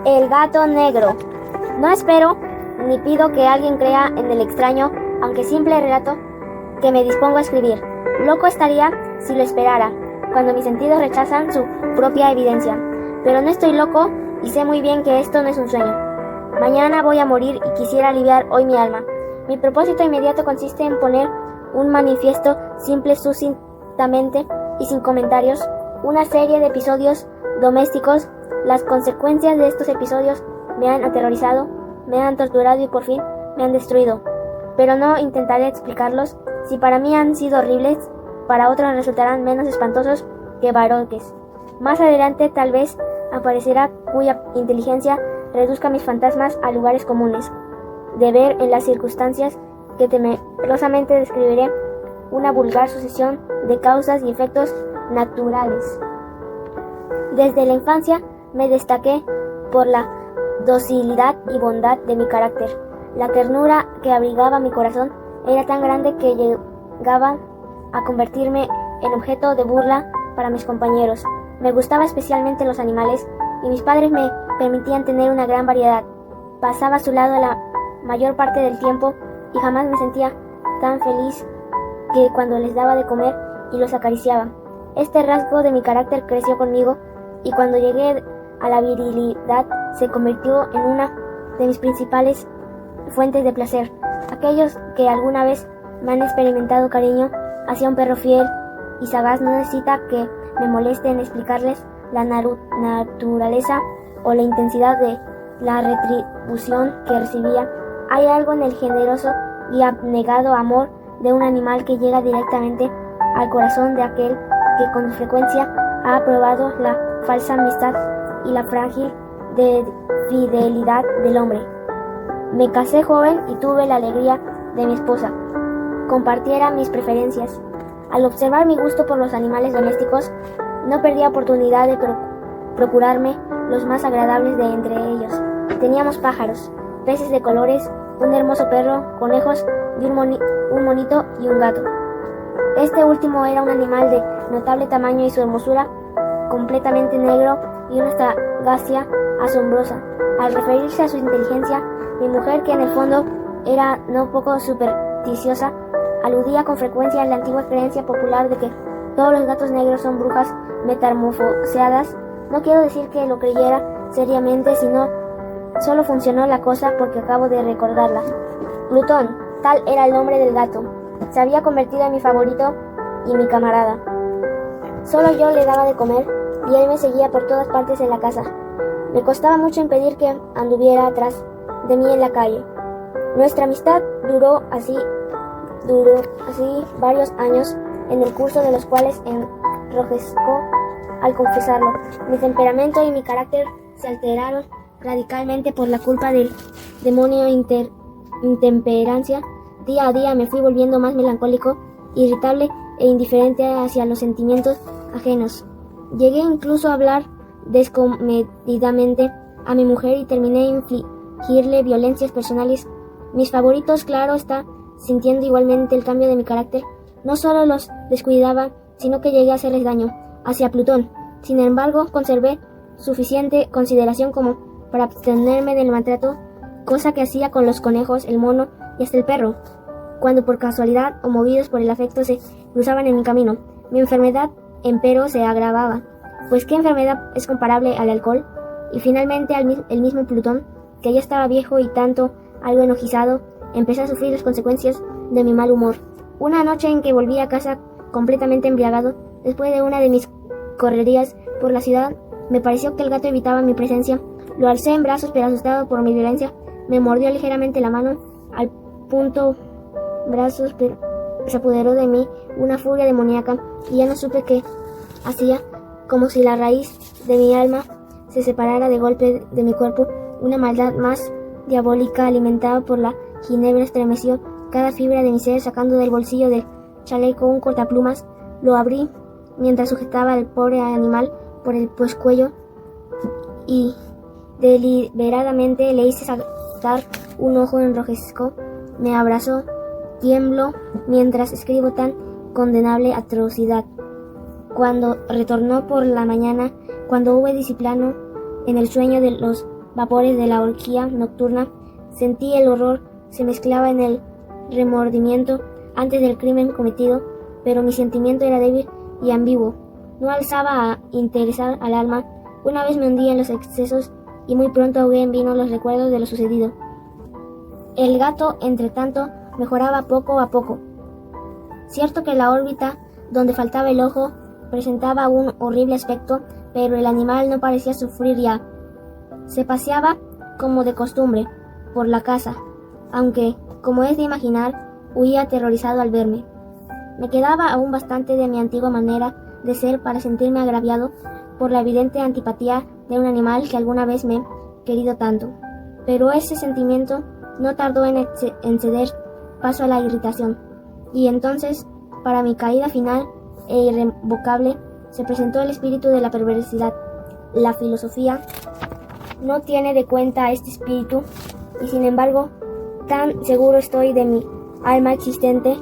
El gato negro. No espero ni pido que alguien crea en el extraño, aunque simple relato que me dispongo a escribir. Loco estaría si lo esperara, cuando mis sentidos rechazan su propia evidencia. Pero no estoy loco y sé muy bien que esto no es un sueño. Mañana voy a morir y quisiera aliviar hoy mi alma. Mi propósito inmediato consiste en poner un manifiesto simple, sucintamente y sin comentarios, una serie de episodios domésticos. Las consecuencias de estos episodios me han aterrorizado, me han torturado y por fin me han destruido. Pero no intentaré explicarlos. Si para mí han sido horribles, para otros resultarán menos espantosos que baroques. Más adelante tal vez aparecerá cuya inteligencia reduzca mis fantasmas a lugares comunes, de ver en las circunstancias que temerosamente describiré una vulgar sucesión de causas y efectos naturales. Desde la infancia me destaqué por la docilidad y bondad de mi carácter. La ternura que abrigaba mi corazón era tan grande que llegaba a convertirme en objeto de burla para mis compañeros. Me gustaban especialmente los animales y mis padres me permitían tener una gran variedad. Pasaba a su lado la mayor parte del tiempo y jamás me sentía tan feliz que cuando les daba de comer y los acariciaba. Este rasgo de mi carácter creció conmigo y cuando llegué a la virilidad se convirtió en una de mis principales fuentes de placer. Aquellos que alguna vez me han experimentado cariño hacia un perro fiel y sagaz no necesita que me moleste en explicarles la naturaleza o la intensidad de la retribución que recibía. Hay algo en el generoso y abnegado amor de un animal que llega directamente al corazón de aquel que con frecuencia ha probado la falsa amistad y la frágil fidelidad del hombre. Me casé joven y tuve la alegría de mi esposa compartiera mis preferencias. Al observar mi gusto por los animales domésticos, no perdía oportunidad de procurarme los más agradables de entre ellos. Teníamos pájaros, peces de colores, un hermoso perro, conejos y un monito y un gato. Este último era un animal de notable tamaño y su hermosura completamente negro y una sagacia asombrosa. Al referirse a su inteligencia, mi mujer, que en el fondo era no poco supersticiosa, aludía con frecuencia a la antigua creencia popular de que todos los gatos negros son brujas metamorfoseadas. No quiero decir que lo creyera seriamente, sino solo funcionó la cosa porque acabo de recordarla. Plutón, tal era el nombre del gato, se había convertido en mi favorito y mi camarada. Solo yo le daba de comer y él me seguía por todas partes en la casa. Me costaba mucho impedir que anduviera atrás de mí en la calle. Nuestra amistad duró así varios años, en el curso de los cuales enrojezco al confesarlo. Mi temperamento y mi carácter se alteraron radicalmente por la culpa del demonio intemperancia. Día a día me fui volviendo más melancólico, irritable e indiferente hacia los sentimientos ajenos. Llegué incluso a hablar descomedidamente a mi mujer y terminé infligirle violencias personales. Mis favoritos, claro está, sintiendo igualmente el cambio de mi carácter, no solo los descuidaba, sino que llegué a hacerles daño. Hacia Plutón, sin embargo, conservé suficiente consideración como para abstenerme del maltrato, cosa que hacía con los conejos, el mono y hasta el perro, cuando por casualidad o movidos por el afecto se cruzaban en mi camino. Mi enfermedad, empero, se agravaba, pues ¿qué enfermedad es comparable al alcohol? Y finalmente el mismo Plutón, que ya estaba viejo y tanto algo enojizado, empecé a sufrir las consecuencias de mi mal humor. Una noche en que volví a casa completamente embriagado, después de una de mis correrías por la ciudad, me pareció que el gato evitaba mi presencia. Lo alcé en brazos, pero asustado por mi violencia, me mordió ligeramente la mano. Al punto brazos, pero se apoderó de mí una furia demoníaca y ya no supe qué hacía, como si la raíz de mi alma se separara de golpe de mi cuerpo. Una maldad más diabólica, alimentada por la ginebra, estremeció cada fibra de mi ser. Sacando del bolsillo del chaleco un cortaplumas, lo abrí mientras sujetaba al pobre animal por el pescuezo y deliberadamente le hice saltar un ojo enrojecido. Me abrazó. Tiemblo mientras escribo tan condenable atrocidad. Cuando retornó por la mañana, cuando hube disciplinado en el sueño de los vapores de la orgía nocturna, sentí el horror, se mezclaba en el remordimiento antes del crimen cometido, pero mi sentimiento era débil y ambiguo, no alzaba a interesar al alma. Una vez me hundí en los excesos y muy pronto ahogué en vino los recuerdos de lo sucedido. El gato, entre tanto, mejoraba poco a poco. Cierto que la órbita, donde faltaba el ojo, presentaba un horrible aspecto, pero el animal no parecía sufrir ya. Se paseaba, como de costumbre, por la casa, aunque, como es de imaginar, huía aterrorizado al verme. Me quedaba aún bastante de mi antigua manera de ser para sentirme agraviado por la evidente antipatía de un animal que alguna vez me he querido tanto. Pero ese sentimiento no tardó en ceder paso a la irritación, y entonces, para mi caída final e irrevocable, se presentó el espíritu de la perversidad. La filosofía no tiene de cuenta a este espíritu, y sin embargo, tan seguro estoy de mi alma existente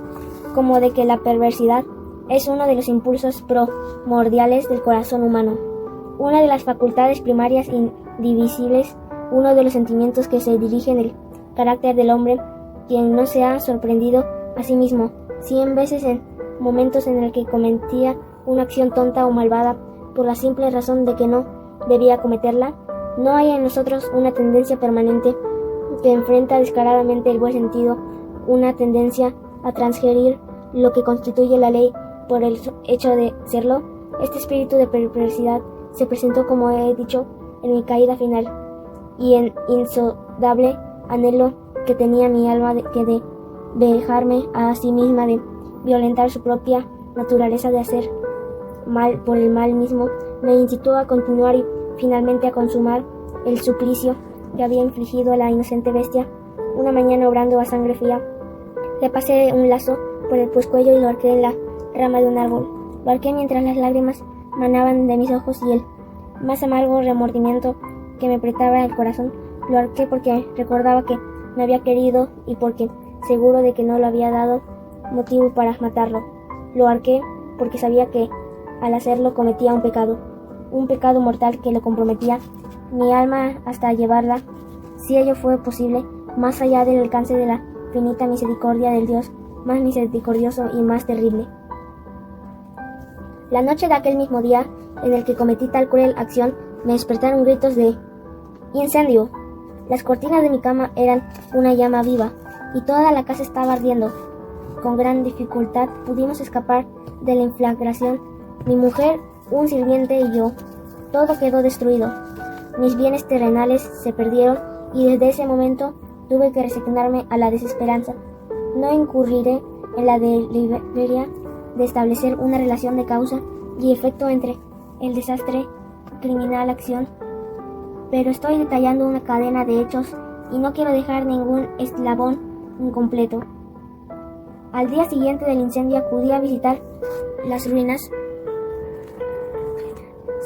como de que la perversidad es uno de los impulsos primordiales del corazón humano, una de las facultades primarias indivisibles, uno de los sentimientos que se dirigen el carácter del hombre, quien no se ha sorprendido a sí mismo 100 veces en momentos en el que cometía una acción tonta o malvada por la simple razón de que no debía cometerla. No hay en nosotros una tendencia permanente que enfrenta descaradamente el buen sentido, una tendencia a transgredir lo que constituye la ley por el hecho de serlo. Este espíritu de perversidad se presentó, como he dicho, en mi caída final, y en insondable anhelo que tenía mi alma de dejarme a sí misma, de violentar su propia naturaleza, de hacer mal por el mal mismo, me incitó a continuar y finalmente a consumar el suplicio que había infligido a la inocente bestia. Una mañana, obrando a sangre fría, le pasé un lazo por el pescuello y lo ahorqué en la rama de un árbol. Lo ahorqué mientras las lágrimas manaban de mis ojos y el más amargo remordimiento que me apretaba el corazón. Lo ahorqué porque recordaba que me había querido y porque, seguro de que no lo había dado motivo para matarlo. Lo ahorqué porque sabía que al hacerlo cometía un pecado mortal que lo comprometía mi alma hasta llevarla, si ello fue posible, más allá del alcance de la finita misericordia del Dios más misericordioso y más terrible. La noche de aquel mismo día en el que cometí tal cruel acción, me despertaron gritos de ¡incendio! Las cortinas de mi cama eran una llama viva y toda la casa estaba ardiendo. Con gran dificultad pudimos escapar de la inflagración, mi mujer, un sirviente y yo. Todo quedó destruido. Mis bienes terrenales se perdieron y desde ese momento tuve que resignarme a la desesperanza. No incurriré en la deliberia de establecer una relación de causa y efecto entre el desastre criminal acción, pero estoy detallando una cadena de hechos y no quiero dejar ningún eslabón incompleto. Al día siguiente del incendio acudí a visitar las ruinas.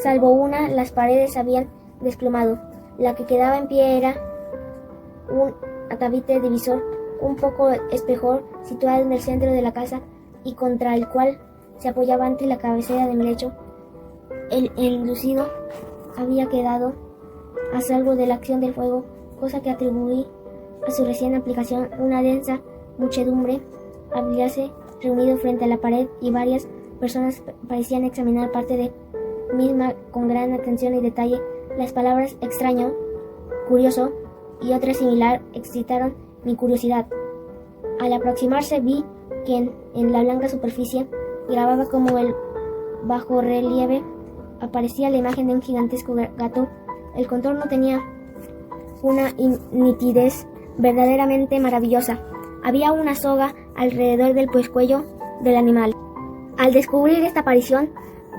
Salvo una, las paredes habían desplomado. La que quedaba en pie era un tabique divisor, un poco espejor, situado en el centro de la casa y contra el cual se apoyaba ante la cabecera de mi lecho. El enlucido había quedado a salvo de la acción del fuego, cosa que atribuí a su recién aplicación. Una densa muchedumbre habíase reunido frente a la pared y varias personas parecían examinar parte de misma con gran atención y detalle. Las palabras extraño, curioso y otra similar excitaron mi curiosidad. Al aproximarse vi que en la blanca superficie grababa como el bajorrelieve aparecía la imagen de un gigantesco gato. El contorno tenía una nitidez verdaderamente maravillosa. Había una soga alrededor del pescuezo del animal. Al descubrir esta aparición,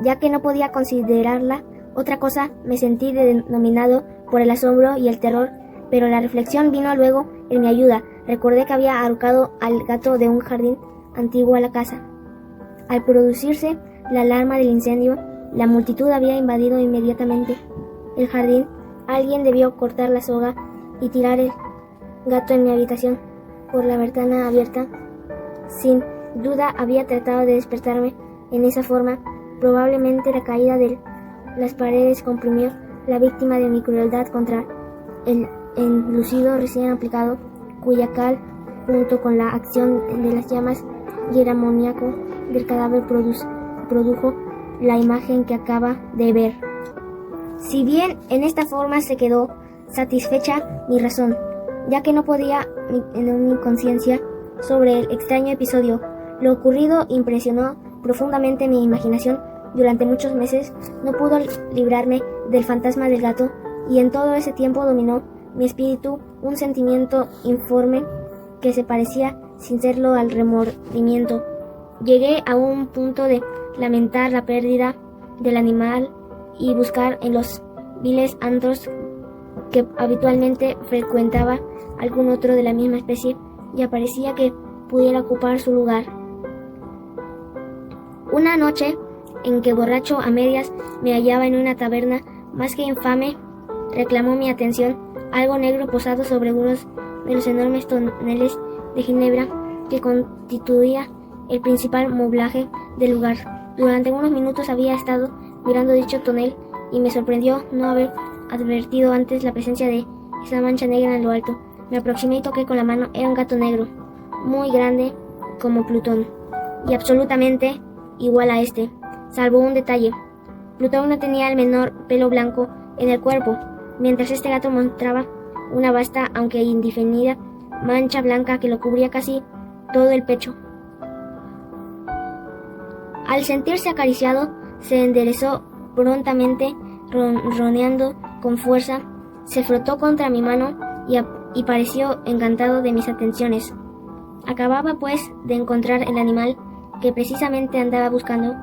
ya que no podía considerarla otra cosa, me sentí denominado por el asombro y el terror, pero la reflexión vino luego en mi ayuda. Recordé que había ahorcado al gato de un jardín antiguo a la casa. Al producirse la alarma del incendio, la multitud había invadido inmediatamente el jardín. Alguien debió cortar la soga y tirar el gato en mi habitación por la ventana abierta. Sin duda había tratado de despertarme en esa forma. Probablemente la caída de las paredes comprimió la víctima de mi crueldad contra el enlucido recién aplicado, cuya cal, junto con la acción de las llamas y el amoníaco del cadáver produjo la imagen que acaba de ver. Si bien en esta forma se quedó satisfecha mi razón, ya que no podía en mi conciencia sobre el extraño episodio, lo ocurrido impresionó profundamente mi imaginación. Durante muchos meses no pudo librarme del fantasma del gato, y en todo ese tiempo dominó mi espíritu un sentimiento informe que se parecía, sin serlo, al remordimiento. Llegué a un punto de lamentar la pérdida del animal y buscar en los viles antros que habitualmente frecuentaba algún otro de la misma especie y aparecía que pudiera ocupar su lugar. Una noche en que, borracho a medias, me hallaba en una taberna más que infame, reclamó mi atención algo negro posado sobre uno de los enormes toneles de ginebra que constituía el principal moblaje del lugar. Durante unos minutos había estado mirando dicho tonel y me sorprendió no haber advertido antes la presencia de esa mancha negra en lo alto. Me aproximé y toqué con la mano. Era un gato negro, muy grande como Plutón, y absolutamente igual a este, salvo un detalle. Plutón no tenía el menor pelo blanco en el cuerpo, mientras este gato mostraba una vasta, aunque indefinida, mancha blanca que lo cubría casi todo el pecho. Al sentirse acariciado, se enderezó prontamente, ronroneando con fuerza, se frotó contra mi mano y pareció encantado de mis atenciones. Acababa, pues, de encontrar el animal que precisamente andaba buscando.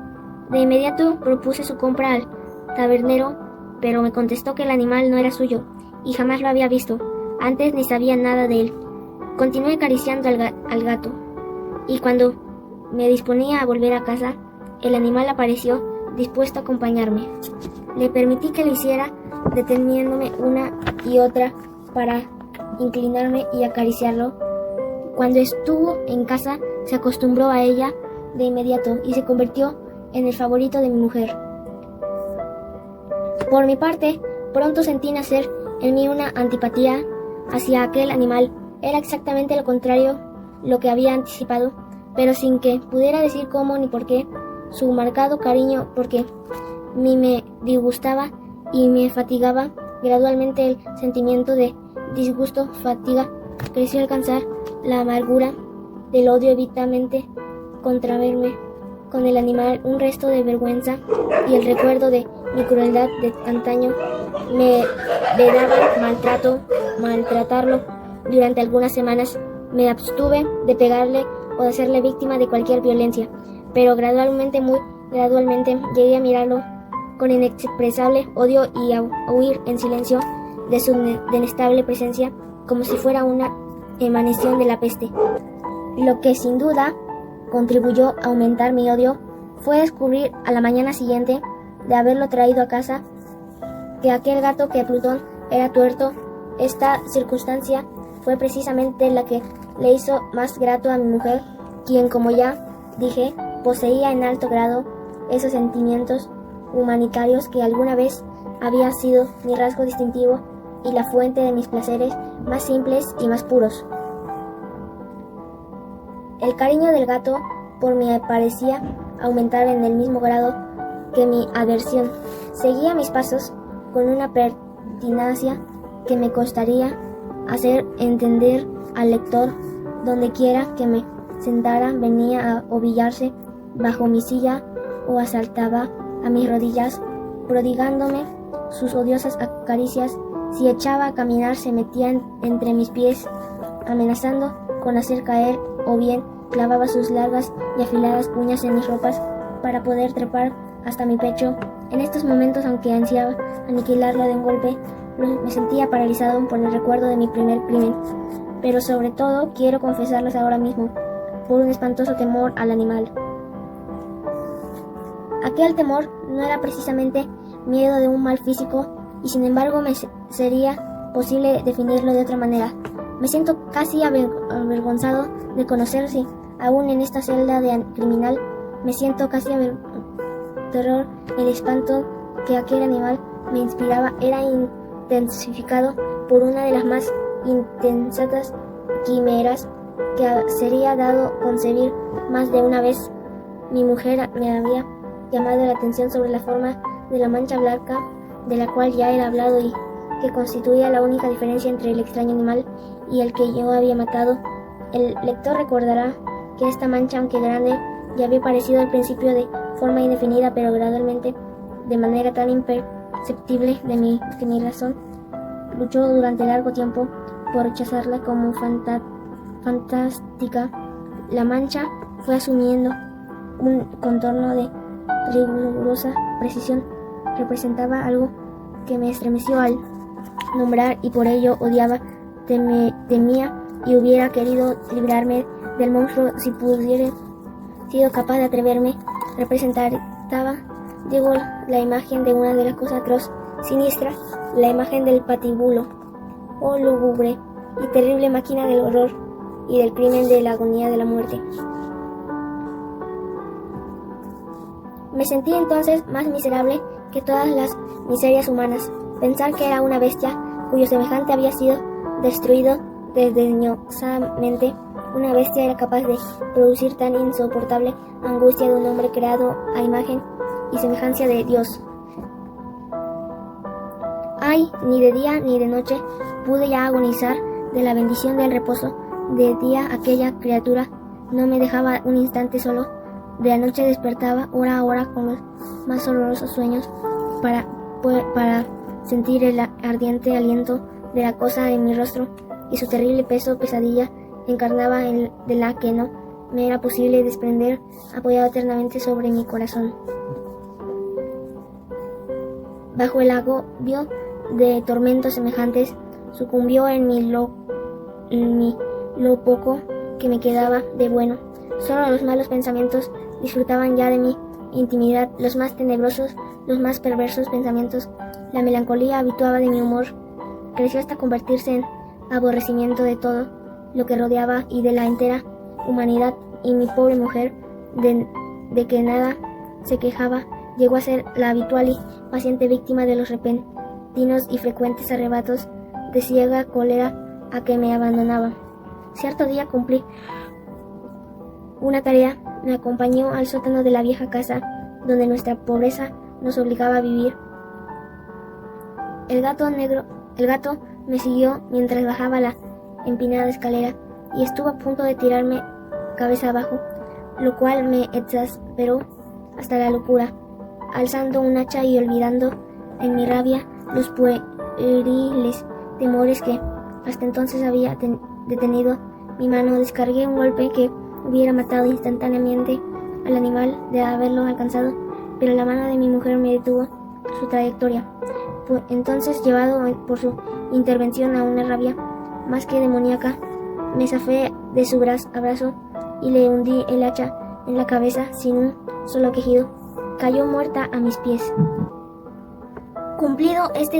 De inmediato propuse su compra al tabernero, pero me contestó que el animal no era suyo y jamás lo había visto antes ni sabía nada de él. Continué acariciando al gato, y cuando me disponía a volver a casa, el animal apareció dispuesto a acompañarme. Le permití que lo hiciera, deteniéndome una y otra para inclinarme y acariciarlo. Cuando estuvo en casa, se acostumbró a ella de inmediato y se convirtió en el favorito de mi mujer. Por mi parte, pronto sentí nacer en mí una antipatía hacia aquel animal. Era exactamente lo contrario lo que había anticipado, pero sin que pudiera decir cómo ni por qué. Su marcado cariño porque me disgustaba y me fatigaba. Gradualmente el sentimiento de disgusto, fatiga, creció al alcanzar la amargura del odio. Evitamente contraverme con el animal, un resto de vergüenza y el recuerdo de mi crueldad de antaño me vedaba maltratarlo. Durante algunas semanas me abstuve de pegarle o de hacerle víctima de cualquier violencia, pero gradualmente, muy gradualmente, llegué a mirarlo con inexpresable odio y a huir en silencio de su denestable presencia, como si fuera una emanación de la peste. Lo que sin duda contribuyó a aumentar mi odio fue descubrir a la mañana siguiente de haberlo traído a casa que aquel gato, que Plutón, era tuerto. Esta circunstancia fue precisamente la que le hizo más grato a mi mujer, quien, como ya dije, poseía en alto grado esos sentimientos humanitarios que alguna vez había sido mi rasgo distintivo y la fuente de mis placeres más simples y más puros. El cariño del gato por mí parecía aumentar en el mismo grado que mi aversión. Seguía mis pasos con una pertinacia que me costaría hacer entender al lector. Donde quiera que me sentara, venía a ovillarse bajo mi silla o asaltaba a mis rodillas, prodigándome sus odiosas caricias. Si echaba a caminar, se metía entre mis pies, amenazando con hacer caer, o bien clavaba sus largas y afiladas uñas en mis ropas para poder trepar hasta mi pecho. En estos momentos, aunque ansiaba aniquilarlo de un golpe, me sentía paralizado por el recuerdo de mi primer crimen, pero sobre todo, quiero confesarles ahora mismo, por un espantoso temor al animal. Aquel temor no era precisamente miedo de un mal físico, y sin embargo me sería posible definirlo de otra manera. Me siento casi avergonzado de conocer si, aún en esta celda de criminal, me siento casi terror. El espanto que aquel animal me inspiraba era intensificado por una de las más intensas quimeras que sería dado concebir más de una vez. Mi mujer me había llamado la atención sobre la forma de la mancha blanca de la cual ya era hablado y que constituía la única diferencia entre el extraño animal y el que yo había matado. El lector recordará que esta mancha, aunque grande, ya había aparecido al principio de forma indefinida, pero gradualmente, de manera tan imperceptible que mi razón luchó durante largo tiempo por rechazarla como fantástica. La mancha fue asumiendo un contorno de rigurosa precisión. Representaba algo que me estremeció al nombrar y por ello odiaba, temía y hubiera querido librarme del monstruo si pudiera sido capaz de atreverme. Representaba, digo, la imagen de una de las cosas atroz, siniestra, la imagen del patíbulo, oh lúgubre y terrible máquina del horror y del crimen, de la agonía de la muerte. Me sentí entonces más miserable que todas las miserias humanas. Pensar que era una bestia cuyo semejante había sido destruido desdeñosamente. Una bestia era capaz de producir tan insoportable angustia de un hombre creado a imagen y semejanza de Dios. Ay, ni de día ni de noche pude ya agonizar de la bendición del reposo. De día aquella criatura no me dejaba un instante solo. De la noche despertaba hora a hora con los más horrorosos sueños para sentir el ardiente aliento de la cosa en mi rostro y su terrible pesadilla encarnaba de la que no me era posible desprender, apoyado eternamente sobre mi corazón. Bajo el agobio de tormentos semejantes, sucumbió en mí lo poco que me quedaba de bueno. Solo los malos pensamientos disfrutaban ya de mi intimidad, los más tenebrosos, los más perversos pensamientos. La melancolía habitual de mi humor creció hasta convertirse en aborrecimiento de todo lo que rodeaba y de la entera humanidad, y mi pobre mujer, de que nada se quejaba, llegó a ser la habitual y paciente víctima de los repentinos y frecuentes arrebatos de ciega cólera a que me abandonaba. Cierto día cumplí una tarea, me acompañó al sótano de la vieja casa donde nuestra pobreza nos obligaba a vivir. El gato me siguió mientras bajaba la empinada escalera y estuvo a punto de tirarme cabeza abajo, lo cual me exasperó hasta la locura. Alzando un hacha y olvidando en mi rabia los pueriles temores que hasta entonces había detenido mi mano, descargué un golpe que hubiera matado instantáneamente al animal de haberlo alcanzado, pero la mano de mi mujer me detuvo su trayectoria. Entonces, llevado por su intervención a una rabia más que demoníaca, me zafé de su abrazo y le hundí el hacha en la cabeza sin un solo quejido. Cayó muerta a mis pies. Cumplido este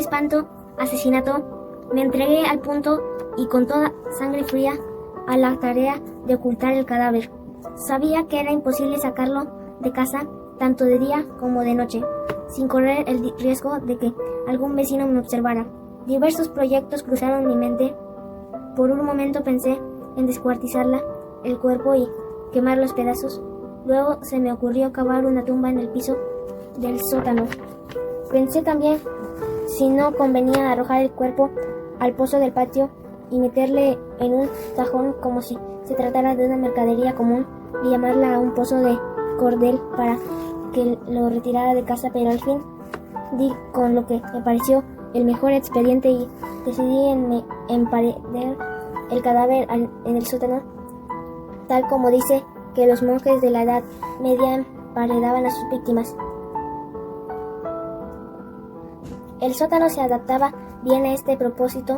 asesinato, me entregué al punto y con toda sangre fría a la tarea de ocultar el cadáver. Sabía que era imposible sacarlo de casa tanto de día como de noche, sin correr el riesgo de que algún vecino me observara. Diversos proyectos cruzaron mi mente. Por un momento pensé en descuartizarla, el cuerpo, y quemar los pedazos. Luego se me ocurrió cavar una tumba en el piso del sótano. Pensé también si no convenía arrojar el cuerpo al pozo del patio y meterle en un cajón como si se tratara de una mercadería común y llamarla a un pozo de cordel para que lo retirara de casa, pero al fin di con lo que me pareció el mejor expediente y decidí emparedar el cadáver en el sótano, tal como dice que los monjes de la Edad Media emparedaban a sus víctimas. El sótano se adaptaba bien a este propósito.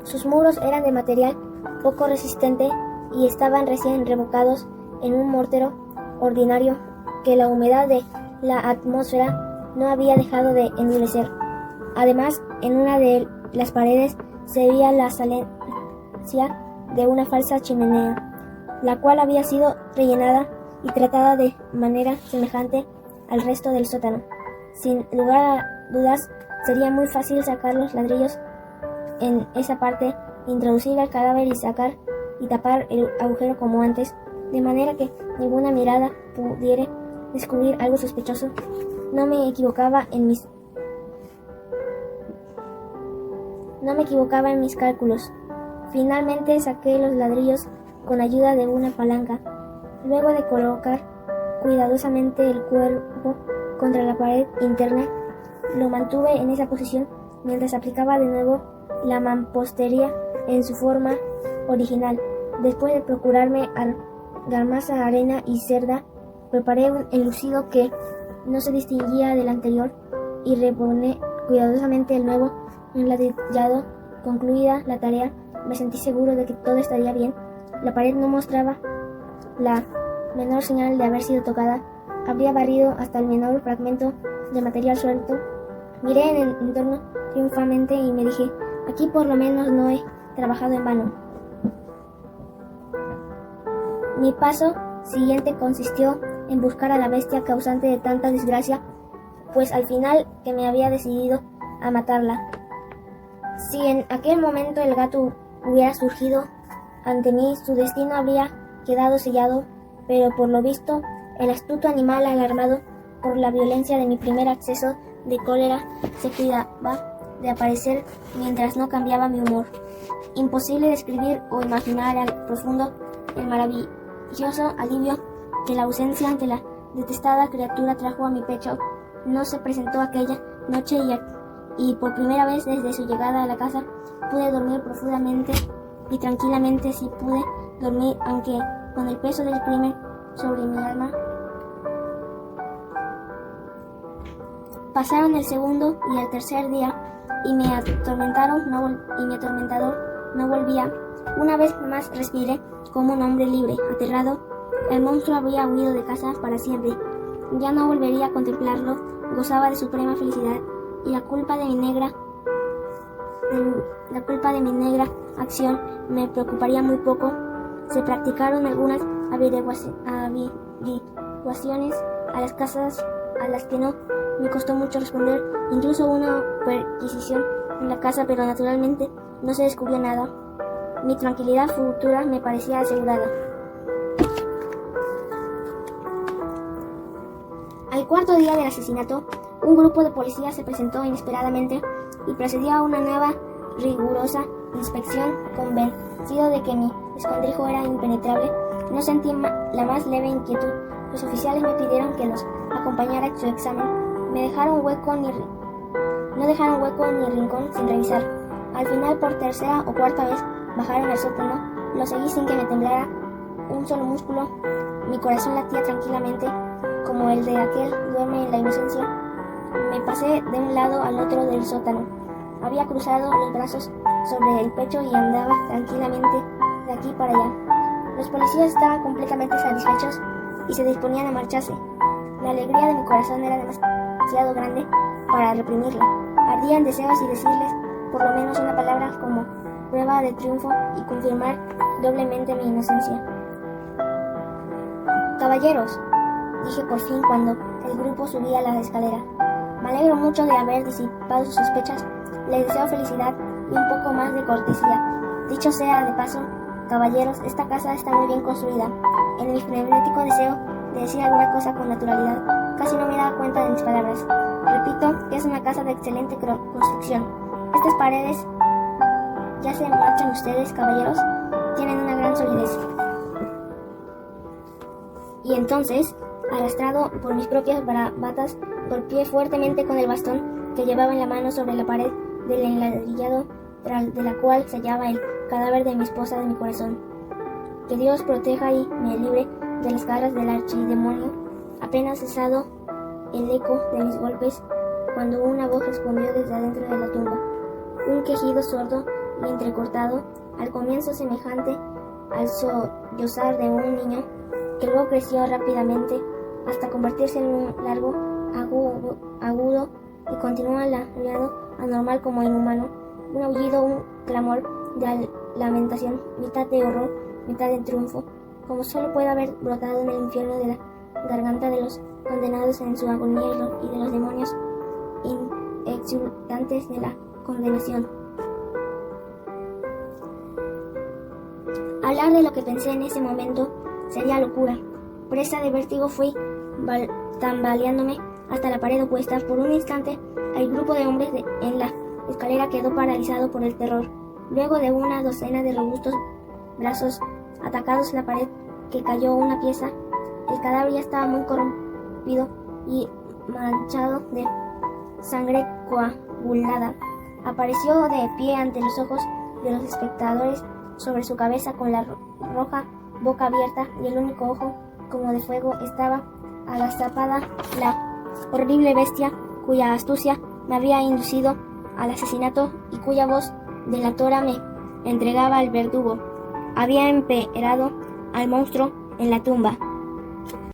Sus muros eran de material poco resistente y estaban recién revocados en un mortero ordinario que la humedad de la atmósfera no había dejado de endurecer. Además, en una de las paredes se veía la saliència de una falsa chimenea, la cual había sido rellenada y tratada de manera semejante al resto del sótano. Sin lugar a dudas, sería muy fácil sacar los ladrillos en esa parte, introducir el cadáver y sacar y tapar el agujero como antes, de manera que ninguna mirada pudiera descubrir algo sospechoso. No me equivocaba en mis cálculos. Finalmente saqué los ladrillos con ayuda de una palanca. Luego de colocar cuidadosamente el cuerpo contra la pared interna, lo mantuve en esa posición mientras aplicaba de nuevo la mampostería en su forma original. Después de procurarme argamasa, arena y cerda, preparé un enlucido que no se distinguía del anterior y reponé cuidadosamente el nuevo enladrillado. Concluida la tarea, me sentí seguro de que todo estaría bien. La pared no mostraba la menor señal de haber sido tocada. Habría barrido hasta el menor fragmento de material suelto. Miré en el entorno triunfalmente y me dije, aquí por lo menos no he trabajado en vano. Mi paso siguiente consistió en buscar a la bestia causante de tanta desgracia, pues al final que me había decidido a matarla. Si en aquel momento el gato hubiera surgido ante mí, su destino habría quedado sellado, pero por lo visto el astuto animal, alarmado por la violencia de mi primer acceso de cólera, se cuidaba de aparecer mientras no cambiaba mi humor. Imposible describir o imaginar al profundo el maravilloso alivio que la ausencia de la detestada criatura trajo a mi pecho. No se presentó aquella noche y por primera vez desde su llegada a la casa pude dormir profundamente y tranquilamente. Si pude dormir, aunque con el peso del crimen sobre mi alma. Pasaron el segundo y el tercer día y mi atormentador no volvía. Una vez más respiré como un hombre libre, aterrado. El monstruo había huido de casa para siempre. Ya no volvería a contemplarlo. Gozaba de suprema felicidad y la culpa de mi negra acción me preocuparía muy poco. Se practicaron algunas averiguaciones a las casas a las que no me costó mucho responder, incluso una perquisición en la casa, pero naturalmente no se descubrió nada. Mi tranquilidad futura me parecía asegurada. Al cuarto día del asesinato, un grupo de policías se presentó inesperadamente y procedió a una nueva rigurosa inspección. Convencido de que mi escondrijo era impenetrable, no sentí la más leve inquietud. Los oficiales me pidieron que los acompañara en su examen. No dejaron hueco ni rincón sin revisar. Al final, por tercera o cuarta vez, bajaron al sótano. Lo seguí sin que me temblara un solo músculo. Mi corazón latía tranquilamente, como el de aquel duerme en la inocencia. Me pasé de un lado al otro del sótano. Había cruzado los brazos sobre el pecho y andaba tranquilamente de aquí para allá. Los policías estaban completamente satisfechos y se disponían a marcharse. La alegría de mi corazón era demasiado grande para reprimirla. Ardía en deseos y decirles por lo menos una palabra como prueba de triunfo y confirmar doblemente mi inocencia. «Caballeros», dije por fin cuando el grupo subía la escalera, «me alegro mucho de haber disipado sus sospechas. Les deseo felicidad y un poco más de cortesía. Dicho sea de paso, caballeros, esta casa está muy bien construida». En mi frenético deseo de decir alguna cosa con naturalidad, casi no me daba cuenta de mis palabras. Repito que es una casa de excelente construcción. Estas paredes, ya se marchan ustedes, caballeros, tienen una gran solidez. Y entonces, arrastrado por mis propias bravatas, golpeé fuertemente con el bastón que llevaba en la mano sobre la pared del enladrillado, tras de la cual se hallaba el cadáver de mi esposa de mi corazón. Que Dios proteja y me libre de las garras del archidemonio. Apenas cesado el eco de mis golpes, cuando una voz respondió desde adentro de la tumba. Un quejido sordo y entrecortado, al comienzo semejante al sollozar de un niño, que luego creció rápidamente hasta convertirse en un largo, agudo y continuó alargado, anormal como inhumano. Un aullido, un clamor de lamentación, mitad de horror, mitad de triunfo, como solo puede haber brotado en el infierno de la garganta de los condenados en su agonía y de los demonios exultantes de la condenación. Hablar de lo que pensé en ese momento sería locura. Presa de vértigo fui tambaleándome hasta la pared opuesta. Por un instante, el grupo de hombres en la escalera quedó paralizado por el terror. Luego de una docena de robustos brazos atacados la pared que cayó una pieza, el cadáver ya estaba muy corrompido y manchado de sangre coagulada. Apareció de pie ante los ojos de los espectadores sobre su cabeza con la roja boca abierta y el único ojo como de fuego. Estaba agazapada la horrible bestia cuya astucia me había inducido al asesinato y cuya voz delatora me entregaba al verdugo. Había emperrado al monstruo en la tumba.